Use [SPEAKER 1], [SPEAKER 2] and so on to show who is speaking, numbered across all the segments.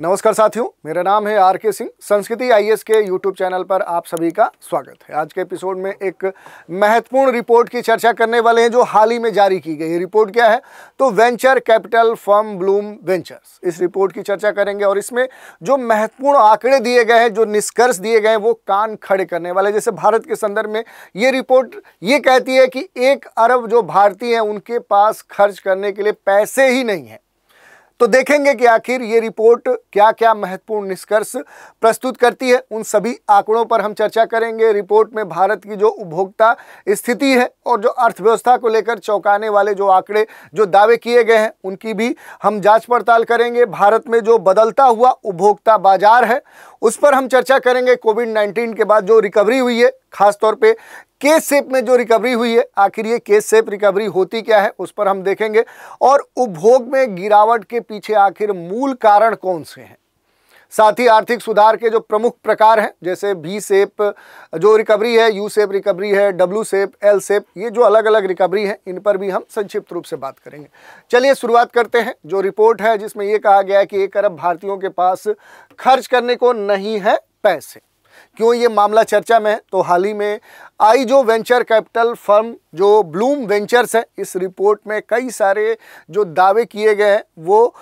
[SPEAKER 1] नमस्कार साथियों, मेरा नाम है आर.के. सिंह। संस्कृति आईएएस के यूट्यूब चैनल पर आप सभी का स्वागत है। आज के एपिसोड में एक महत्वपूर्ण रिपोर्ट की चर्चा करने वाले हैं जो हाल ही में जारी की गई। रिपोर्ट क्या है? तो venture capital firm Bloom ventures, इस रिपोर्ट की चर्चा करेंगे और इसमें जो महत्वपूर्ण आंकड़े दिए गए हैं, जो निष्कर्ष दिए गए हैं, वो कान खड़े करने वाले। जैसे भारत के संदर्भ में ये रिपोर्ट ये कहती है कि 1 अरब जो भारतीय हैं उनके पास खर्च करने के लिए पैसे ही नहीं है। तो देखेंगे कि आखिर ये रिपोर्ट क्या क्या महत्वपूर्ण निष्कर्ष प्रस्तुत करती है। उन सभी आंकड़ों पर हम चर्चा करेंगे। रिपोर्ट में भारत की जो उपभोक्ता स्थिति है और जो अर्थव्यवस्था को लेकर चौंकाने वाले जो आंकड़े, जो दावे किए गए हैं, उनकी भी हम जांच पड़ताल करेंगे। भारत में जो बदलता हुआ उपभोक्ता बाजार है उस पर हम चर्चा करेंगे। कोविड-19 के बाद जो रिकवरी हुई है, खासतौर पे केस शेप में जो रिकवरी हुई है, आखिर ये केस शेप रिकवरी होती क्या है, उस पर हम देखेंगे। और उपभोग में गिरावट के पीछे आखिर मूल कारण कौन से हैं। साथ ही आर्थिक सुधार के जो प्रमुख प्रकार हैं, जैसे V शेप जो रिकवरी है, U शेप रिकवरी है, W शेप, L शेप, ये जो अलग अलग रिकवरी हैं, इन पर भी हम संक्षिप्त रूप से बात करेंगे। चलिए शुरुआत करते हैं। जो रिपोर्ट है जिसमें ये कहा गया है कि 1 अरब भारतीयों के पास खर्च करने को नहीं है पैसे। क्यों ये मामला चर्चा में है? तो हाल ही में आई जो वेंचर कैपिटल फर्म जो ब्लूम वेंचर्स है, इस रिपोर्ट में कई सारे जो दावे किए गए हैं वो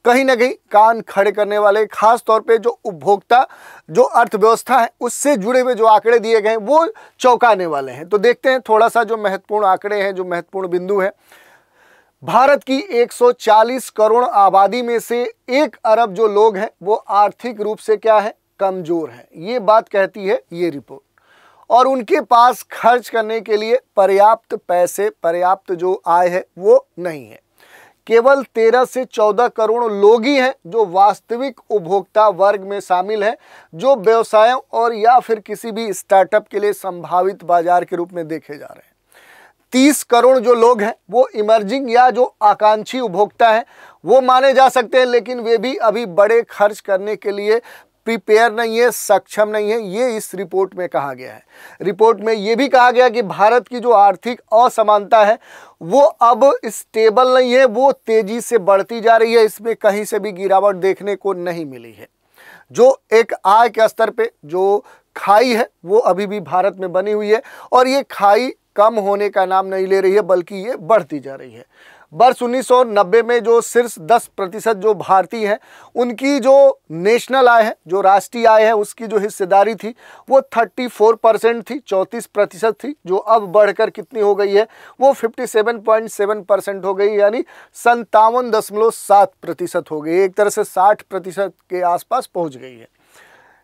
[SPEAKER 1] कहीं ना कहीं कान खड़े करने वाले, खास तौर पे जो उपभोक्ता जो अर्थव्यवस्था है उससे जुड़े हुए जो आंकड़े दिए गए हैं वो चौंकाने वाले हैं। तो देखते हैं थोड़ा सा जो महत्वपूर्ण आंकड़े हैं, जो महत्वपूर्ण बिंदु है। भारत की 140 करोड़ आबादी में से 1 अरब जो लोग हैं वो आर्थिक रूप से क्या है, कमजोर है। ये बात कहती है ये रिपोर्ट। और उनके पास खर्च करने के लिए पर्याप्त पैसे, पर्याप्त जो आय है वो नहीं है। केवल 13 से 14 करोड़ लोग ही हैं जो वास्तविक उपभोक्ता वर्ग में शामिल हैं, जो व्यवसायों और या फिर किसी भी स्टार्टअप के लिए संभावित बाजार के रूप में देखे जा रहे हैं। 30 करोड़ जो लोग हैं वो इमर्जिंग या जो आकांक्षी उपभोक्ता हैं वो माने जा सकते हैं, लेकिन वे भी अभी बड़े खर्च करने के लिए प्रिपेयर नहीं है, सक्षम नहीं है। ये इस रिपोर्ट में कहा गया है। रिपोर्ट में ये भी कहा गया कि भारत की जो आर्थिक असमानता है वो अब स्टेबल नहीं है, वो तेजी से बढ़ती जा रही है। इसमें कहीं से भी गिरावट देखने को नहीं मिली है। जो एक आय के स्तर पे जो खाई है वो अभी भी भारत में बनी हुई है और ये खाई कम होने का नाम नहीं ले रही है, बल्कि ये बढ़ती जा रही है। वर्ष 1990 में जो शीर्ष 10% जो भारतीय हैं उनकी जो नेशनल आय है, जो राष्ट्रीय आय है, उसकी जो हिस्सेदारी थी वो 34% थी, 34% थी, जो अब बढ़कर कितनी हो गई है, वो 57.7% हो गई, यानी 57.7% हो गई। एक तरह से 60% के आसपास पहुंच गई है।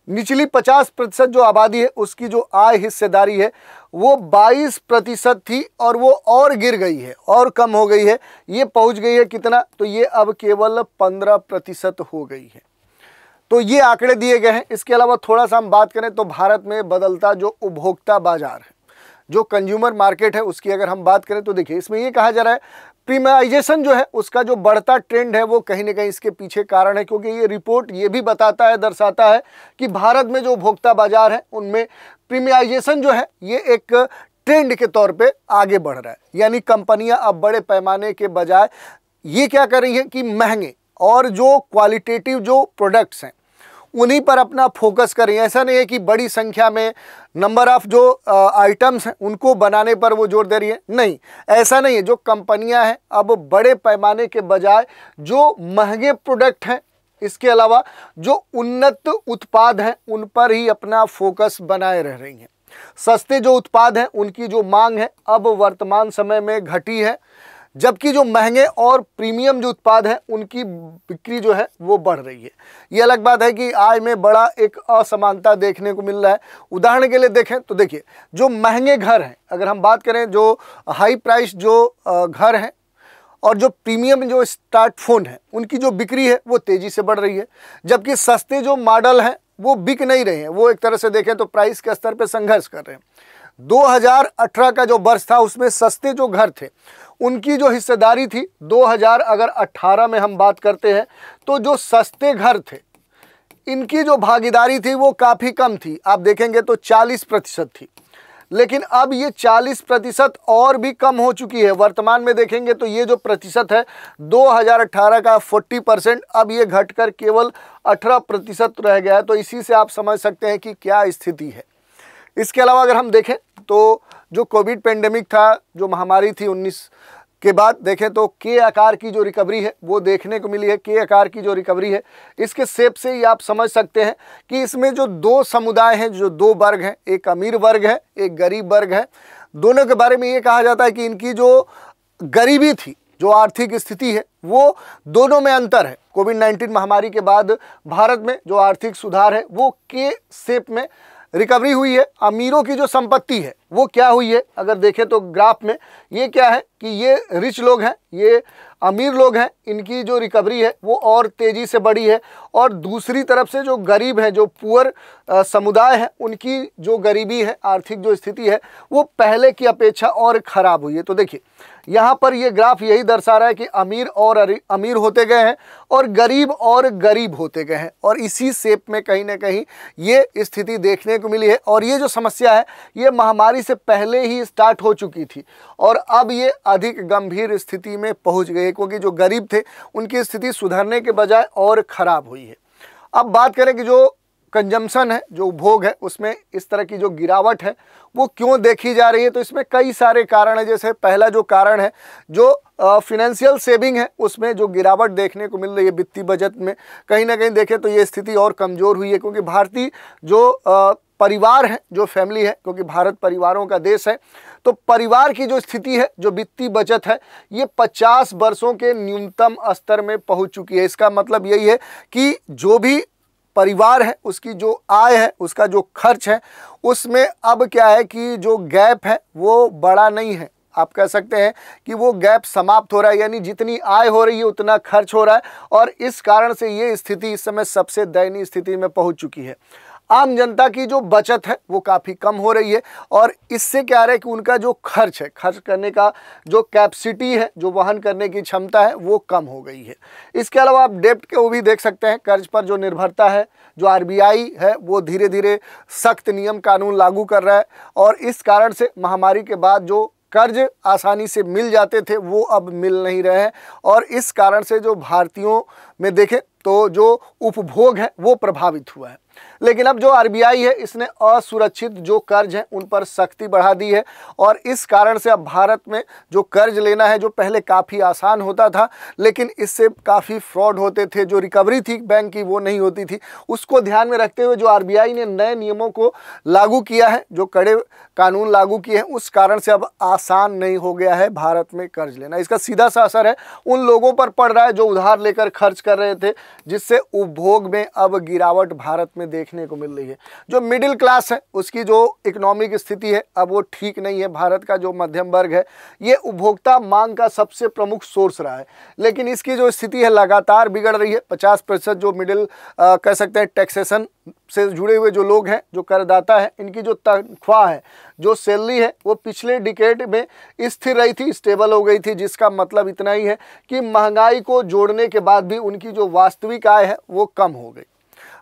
[SPEAKER 1] निचली 50% जो आबादी है उसकी जो आय हिस्सेदारी है वो 22% थी और वो और गिर गई है और कम हो गई है। ये पहुंच गई है कितना? तो ये अब केवल 15% हो गई है। तो ये आंकड़े दिए गए हैं। इसके अलावा थोड़ा सा हम बात करें तो भारत में बदलता जो उपभोक्ता बाजार है, जो कंज्यूमर मार्केट है, उसकी अगर हम बात करें तो देखिए इसमें ये कहा जा रहा है प्रीमियमाइजेशन जो है उसका जो बढ़ता ट्रेंड है वो कहीं ना कहीं इसके पीछे कारण है, क्योंकि ये रिपोर्ट ये भी बताता है, दर्शाता है कि भारत में जो उपभोक्ता बाजार है उनमें प्रीमियमाइजेशन जो है ये एक ट्रेंड के तौर पे आगे बढ़ रहा है। यानी कंपनियां अब बड़े पैमाने के बजाय ये क्या कर रही हैं कि महंगे और जो क्वालिटेटिव जो प्रोडक्ट्स हैं उन्हीं पर अपना फोकस कर रही हैं। ऐसा नहीं है कि बड़ी संख्या में नंबर ऑफ जो आइटम्स हैं उनको बनाने पर वो जोर दे रही है, नहीं, ऐसा नहीं है। जो कंपनियां हैं अब बड़े पैमाने के बजाय जो महंगे प्रोडक्ट हैं, इसके अलावा जो उन्नत उत्पाद हैं उन पर ही अपना फोकस बनाए रह रही हैं। सस्ते जो उत्पाद हैं उनकी जो मांग है अब वर्तमान समय में घटी है, जबकि जो महंगे और प्रीमियम जो उत्पाद हैं उनकी बिक्री जो है वो बढ़ रही है। ये अलग बात है कि आय में बड़ा एक असमानता देखने को मिल रहा है। उदाहरण के लिए देखें तो देखिए जो महंगे घर हैं, अगर हम बात करें जो हाई प्राइस जो घर हैं और जो प्रीमियम जो स्मार्टफोन है उनकी जो बिक्री है वो तेज़ी से बढ़ रही है, जबकि सस्ते जो मॉडल हैं वो बिक नहीं रहे हैं। वो एक तरह से देखें तो प्राइस के स्तर पर संघर्ष कर रहे हैं। 2018 का जो वर्ष था उसमें सस्ते जो घर थे उनकी जो हिस्सेदारी थी 2018 में हम बात करते हैं तो जो सस्ते घर थे इनकी जो भागीदारी थी वो काफ़ी कम थी। आप देखेंगे तो 40% थी, लेकिन अब ये 40% और भी कम हो चुकी है। वर्तमान में देखेंगे तो ये जो प्रतिशत है 2018 का 40%, अब ये घटकर केवल 18% रह गया है। तो इसी से आप समझ सकते हैं कि क्या स्थिति है। इसके अलावा अगर हम देखें तो जो कोविड पेंडेमिक था, जो महामारी थी 19 के बाद देखें तो के आकार की जो रिकवरी है वो देखने को मिली है। के आकार की जो रिकवरी है, इसके शेप से ही आप समझ सकते हैं कि इसमें जो दो समुदाय हैं, जो दो वर्ग हैं, एक अमीर वर्ग है, एक गरीब वर्ग है। दोनों के बारे में ये कहा जाता है कि इनकी जो गरीबी थी, जो आर्थिक स्थिति है, वो दोनों में अंतर है। कोविड-19 महामारी के बाद भारत में जो आर्थिक सुधार है वो के शेप में रिकवरी हुई है। अमीरों की जो संपत्ति है वो क्या हुई है, अगर देखें तो ग्राफ में ये क्या है कि ये रिच लोग हैं, ये अमीर लोग हैं, इनकी जो रिकवरी है वो और तेज़ी से बढ़ी है। और दूसरी तरफ से जो गरीब हैं, जो पुअर समुदाय है, उनकी जो गरीबी है, आर्थिक जो स्थिति है, वो पहले की अपेक्षा और ख़राब हुई है। तो देखिए यहाँ पर ये ग्राफ यही दर्शा रहा है कि अमीर और अमीर होते गए हैं और गरीब होते गए हैं। और इसी शेप में कहीं ना कहीं ये स्थिति देखने को मिली है। और ये जो समस्या है ये महामारी से पहले ही स्टार्ट हो चुकी थी और अब ये अधिक गंभीर स्थिति में पहुंच गई है, क्योंकि जो गरीब थे उनकी स्थिति सुधरने के बजाय और ख़राब हुई है। अब बात करें कि जो कंजम्पशन है, जो उपभोग है, उसमें इस तरह की जो गिरावट है वो क्यों देखी जा रही है। तो इसमें कई सारे कारण हैं। जैसे पहला जो कारण है, जो फिनेंशियल सेविंग है, उसमें जो गिरावट देखने को मिल रही है वित्तीय बजट में, कहीं ना कहीं देखें तो ये स्थिति और कमज़ोर हुई है। क्योंकि भारतीय जो परिवार है, जो फैमिली है, क्योंकि भारत परिवारों का देश है, तो परिवार की जो स्थिति है, जो वित्तीय बचत है, ये 50 वर्षों के न्यूनतम स्तर में पहुंच चुकी है। इसका मतलब यही है कि जो भी परिवार है उसकी जो आय है, उसका जो खर्च है, उसमें अब क्या है कि जो गैप है वो बड़ा नहीं है। आप कह सकते हैं कि वो गैप समाप्त हो रहा है, यानी जितनी आय हो रही है उतना खर्च हो रहा है। और इस कारण से ये स्थिति इस समय सबसे दयनीय स्थिति में पहुंच चुकी है। आम जनता की जो बचत है वो काफ़ी कम हो रही है और इससे क्या रहा है कि उनका जो खर्च है, खर्च करने का जो कैपेसिटी है, जो वहन करने की क्षमता है, वो कम हो गई है। इसके अलावा आप डेब्ट के वो भी देख सकते हैं, कर्ज पर जो निर्भरता है, जो आरबीआई है वो धीरे धीरे सख्त नियम कानून लागू कर रहा है और इस कारण से महामारी के बाद जो कर्ज आसानी से मिल जाते थे वो अब मिल नहीं रहे हैं और इस कारण से जो भारतीयों में देखें तो जो उपभोग है वो प्रभावित हुआ है। लेकिन अब जो आरबीआई है इसने असुरक्षित जो कर्ज हैं उन पर सख्ती बढ़ा दी है और इस कारण से अब भारत में जो कर्ज लेना है, जो पहले काफ़ी आसान होता था लेकिन इससे काफ़ी फ्रॉड होते थे, जो रिकवरी थी बैंक की वो नहीं होती थी, उसको ध्यान में रखते हुए जो आरबीआई ने नए नियमों को लागू किया है, जो कड़े कानून लागू किए हैं, उस कारण से अब आसान नहीं हो गया है भारत में कर्ज लेना। इसका सीधा सा असर है उन लोगों पर पड़ रहा है जो उधार लेकर खर्च कर रहे थे, जिससे उपभोग में अब गिरावट भारत में देखने को मिल रही है। जो मिडिल क्लास है उसकी जो इकोनॉमिक स्थिति है अब वो ठीक नहीं है। भारत का जो मध्यम वर्ग है ये उपभोक्ता मांग का सबसे प्रमुख सोर्स रहा है, लेकिन इसकी जो स्थिति है लगातार बिगड़ रही है। 50% जो मिडिल कह सकते हैं टैक्सेशन से जुड़े हुए जो लोग हैं, जो करदाता है, इनकी जो तनख्वाह है, जो सैलरी है, वो पिछले डिकेड में स्थिर रही थी, स्टेबल हो गई थी, जिसका मतलब इतना ही है कि महंगाई को जोड़ने के बाद भी उनकी जो वास्तविक आय है वो कम हो गई।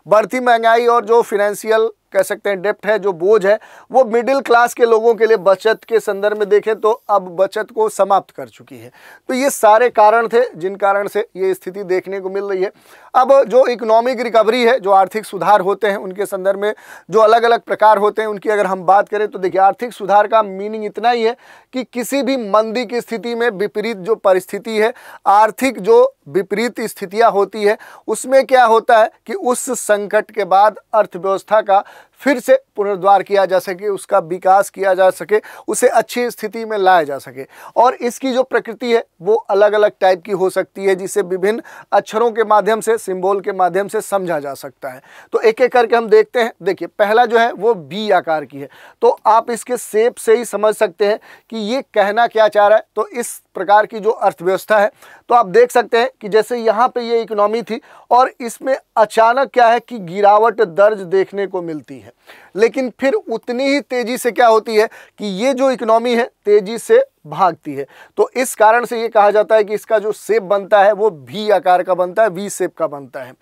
[SPEAKER 1] बढ़ती महंगाई और जो फिनेंशियल कह सकते हैं डेप्ट है, जो बोझ है, वो मिडिल क्लास के लोगों के लिए बचत के संदर्भ में देखें तो अब बचत को समाप्त कर चुकी है। तो ये सारे कारण थे जिन कारण से ये स्थिति देखने को मिल रही है। अब जो इकोनॉमिक रिकवरी है, जो आर्थिक सुधार होते हैं, उनके संदर्भ में जो अलग अलग प्रकार होते हैं उनकी अगर हम बात करें तो देखिए आर्थिक सुधार का मीनिंग इतना ही है कि किसी भी मंदी की स्थिति में विपरीत जो परिस्थिति है, आर्थिक जो विपरीत स्थितियाँ होती है, उसमें क्या होता है कि उस संकट के बाद अर्थव्यवस्था का फिर से पुनरुद्धार किया जा सके, उसका विकास किया जा सके, उसे अच्छी स्थिति में लाया जा सके। और इसकी जो प्रकृति है वो अलग अलग टाइप की हो सकती है, जिसे विभिन्न अक्षरों के माध्यम से, सिंबल के माध्यम से समझा जा सकता है। तो एक एक करके हम देखते हैं। देखिए पहला जो है वो बी आकार की है, तो आप इसके शेप से ही समझ सकते हैं कि ये कहना क्या चाह रहा है। तो इस प्रकार की जो अर्थव्यवस्था है, तो आप देख सकते हैं कि जैसे यहाँ पे ये इकोनॉमी थी और इसमें अचानक क्या है कि गिरावट दर्ज देखने को मिलती है, लेकिन फिर उतनी ही तेजी से क्या होती है कि ये जो इकोनॉमी है तेजी से भागती है। तो इस कारण से ये कहा जाता है कि इसका जो शेप बनता है वो वी आकार का बनता है, वी शेप का बनता है।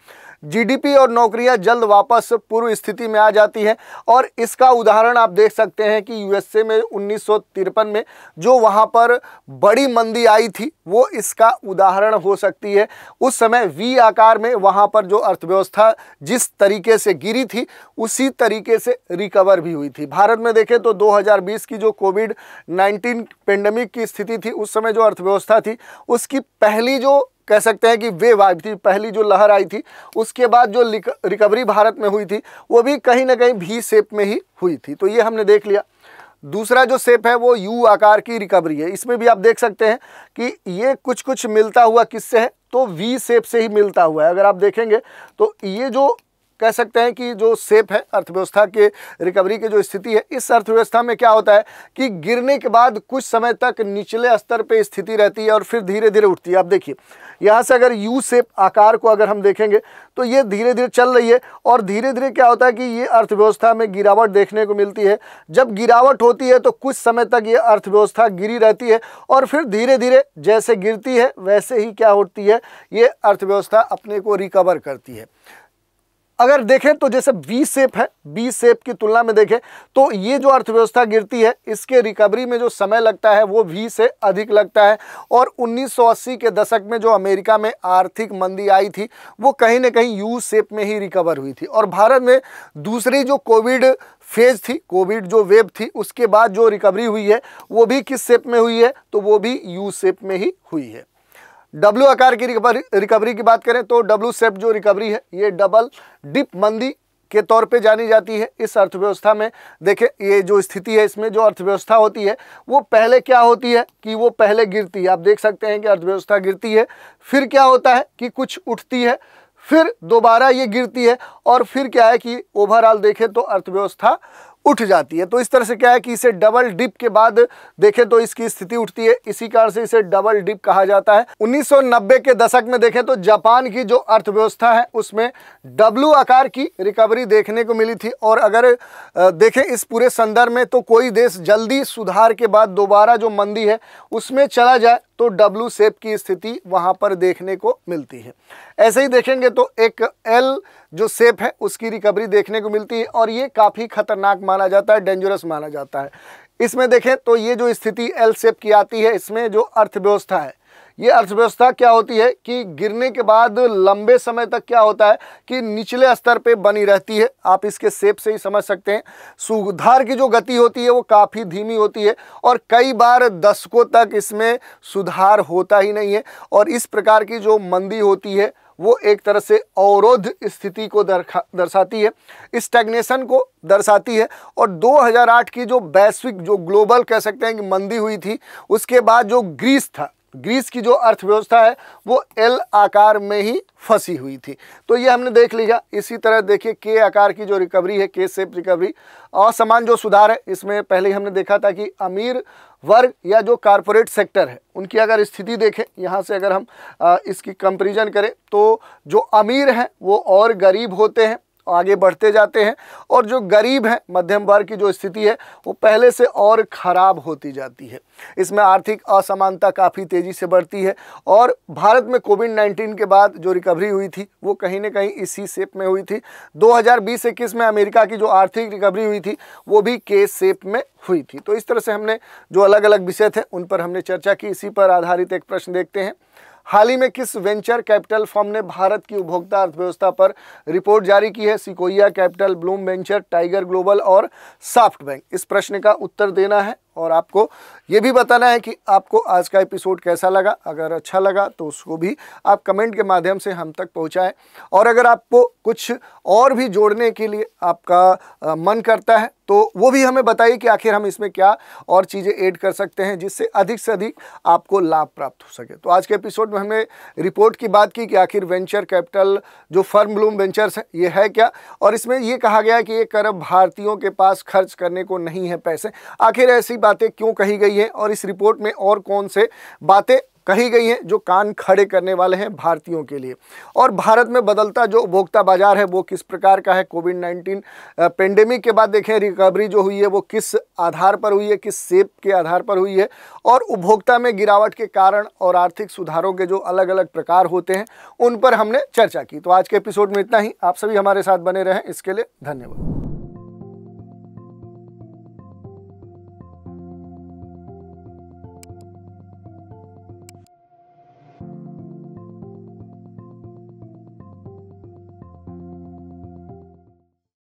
[SPEAKER 1] जीडीपी और नौकरियां जल्द वापस पूर्व स्थिति में आ जाती हैं। और इसका उदाहरण आप देख सकते हैं कि यूएसए में 1953 में जो वहां पर बड़ी मंदी आई थी वो इसका उदाहरण हो सकती है। उस समय वी आकार में वहां पर जो अर्थव्यवस्था जिस तरीके से गिरी थी उसी तरीके से रिकवर भी हुई थी। भारत में देखें तो 2020 की जो कोविड-19 पेंडेमिक की स्थिति थी उस समय जो अर्थव्यवस्था थी उसकी पहली जो कह सकते हैं कि वेव आई थी, पहली जो लहर आई थी, उसके बाद जो रिकवरी भारत में हुई थी वो भी कहीं ना कहीं वी शेप में ही हुई थी। तो ये हमने देख लिया। दूसरा जो शेप है वो यू आकार की रिकवरी है। इसमें भी आप देख सकते हैं कि ये कुछ कुछ मिलता हुआ किससे है, तो वी शेप से ही मिलता हुआ है। अगर आप देखेंगे तो ये जो कह सकते हैं कि जो शेप है अर्थव्यवस्था के रिकवरी की जो स्थिति है, इस अर्थव्यवस्था में क्या होता है कि गिरने के बाद कुछ समय तक निचले स्तर पे स्थिति रहती है और फिर धीरे धीरे उठती है। आप देखिए यहाँ से अगर यू शेप आकार को अगर हम देखेंगे तो ये धीरे धीरे चल रही है और धीरे धीरे क्या होता है कि ये अर्थव्यवस्था में गिरावट देखने को मिलती है। जब गिरावट होती है तो कुछ समय तक ये अर्थव्यवस्था गिरी रहती है और फिर धीरे धीरे जैसे गिरती है वैसे ही क्या होती है, ये अर्थव्यवस्था अपने को रिकवर करती है। अगर देखें तो जैसे वी शेप है, वी शेप की तुलना में देखें तो ये जो अर्थव्यवस्था गिरती है इसके रिकवरी में जो समय लगता है वो वी से अधिक लगता है। और 1980 के दशक में जो अमेरिका में आर्थिक मंदी आई थी वो कहीं ना कहीं यू शेप में ही रिकवर हुई थी। और भारत में दूसरी जो कोविड फेज थी, कोविड जो वेव थी, उसके बाद जो रिकवरी हुई है वो भी किस शेप में हुई है, तो वो भी यू शेप में ही हुई है। डब्ल्यू आकार की रिकवरी की बात करें तो डब्ल्यू शेप जो रिकवरी है ये डबल डिप मंदी के तौर पे जानी जाती है। इस अर्थव्यवस्था में देखें ये जो स्थिति है इसमें जो अर्थव्यवस्था होती है वो पहले क्या होती है कि वो पहले गिरती है। आप देख सकते हैं कि अर्थव्यवस्था गिरती है, फिर क्या होता है कि कुछ उठती है, फिर दोबारा ये गिरती है और फिर क्या है कि ओवरऑल देखें तो अर्थव्यवस्था उठ जाती है। तो इस तरह से क्या है कि इसे डबल डिप के बाद देखें तो इसकी स्थिति उठती है, इसी कारण से इसे डबल डिप कहा जाता है। 1990 के दशक में देखें तो जापान की जो अर्थव्यवस्था है उसमें डब्ल्यू आकार की रिकवरी देखने को मिली थी। और अगर देखें इस पूरे संदर्भ में तो कोई देश जल्दी सुधार के बाद दोबारा जो मंदी है उसमें चला जाए तो डब्ल्यू शेप की स्थिति वहां पर देखने को मिलती है। ऐसे ही देखेंगे तो एक एल जो शेप है उसकी रिकवरी देखने को मिलती है और ये काफ़ी खतरनाक माना जाता है, डेंजरस माना जाता है। इसमें देखें तो ये जो स्थिति एल शेप की आती है इसमें जो अर्थव्यवस्था है, ये अर्थव्यवस्था क्या होती है कि गिरने के बाद लंबे समय तक क्या होता है कि निचले स्तर पे बनी रहती है। आप इसके शेप से ही समझ सकते हैं। सुधार की जो गति होती है वो काफ़ी धीमी होती है और कई बार दशकों तक इसमें सुधार होता ही नहीं है। और इस प्रकार की जो मंदी होती है वो एक तरह से अवरोध स्थिति को दर्शाती है, स्टैग्नेशन को दर्शाती है। और 2008 की जो वैश्विक जो ग्लोबल कह सकते हैं कि मंदी हुई थी उसके बाद जो ग्रीस था, ग्रीस की जो अर्थव्यवस्था है वो एल आकार में ही फंसी हुई थी। तो ये हमने देख लिया। इसी तरह देखिए के आकार की जो रिकवरी है, के शेप रिकवरी, असमान जो सुधार है इसमें पहले ही हमने देखा था कि अमीर वर्ग या जो कारपोरेट सेक्टर है उनकी अगर स्थिति देखें, यहाँ से अगर हम इसकी कंपैरिजन करें तो जो अमीर हैं वो और गरीब होते हैं, आगे बढ़ते जाते हैं, और जो गरीब हैं मध्यम वर्ग की जो स्थिति है वो पहले से और ख़राब होती जाती है। इसमें आर्थिक असमानता काफ़ी तेज़ी से बढ़ती है। और भारत में कोविड-19 के बाद जो रिकवरी हुई थी वो कहीं ना कहीं इसी शेप में हुई थी। 2020-21 में अमेरिका की जो आर्थिक रिकवरी हुई थी वो भी के शेप में हुई थी। तो इस तरह से हमने जो अलग अलग विषय थे उन पर हमने चर्चा की। इसी पर आधारित एक प्रश्न देखते हैं। हाल ही में किस वेंचर कैपिटल फर्म ने भारत की उपभोक्ता अर्थव्यवस्था पर रिपोर्ट जारी की है? Sequoia capital, Bloom venture, tiger global और सॉफ्ट बैंक। इस प्रश्न का उत्तर देना है और आपको ये भी बताना है कि आपको आज का एपिसोड कैसा लगा। अगर अच्छा लगा तो उसको भी आप कमेंट के माध्यम से हम तक पहुंचाएं। और अगर आपको कुछ और भी जोड़ने के लिए आपका मन करता है तो वो भी हमें बताइए कि आखिर हम इसमें क्या और चीज़ें ऐड कर सकते हैं जिससे अधिक से अधिक आपको लाभ प्राप्त हो सके। तो आज के एपिसोड में हमने रिपोर्ट की बात की कि आखिर वेंचर कैपिटल जो फर्म ब्लूम वेंचर्स है ये है क्या, और इसमें ये कहा गया कि 1 अरब भारतीयों के पास खर्च करने को नहीं है पैसे। आखिर ऐसी बातें क्यों कही गई है और इस रिपोर्ट में और कौन से बातें कही गई हैं जो कान खड़े करने वाले हैं भारतीयों के लिए। और भारत में बदलता जो उपभोक्ता बाजार है वो किस प्रकार का है, कोविड-19 पेंडेमिक के बाद देखें रिकवरी जो हुई है वो किस आधार पर हुई है, किस सेप के आधार पर हुई है, और उपभोक्ता में गिरावट के कारण और आर्थिक सुधारों के जो अलग अलग प्रकार होते हैं उन पर हमने चर्चा की। तो आज के एपिसोड में इतना ही। आप सभी हमारे साथ बने रहें, इसके लिए धन्यवाद।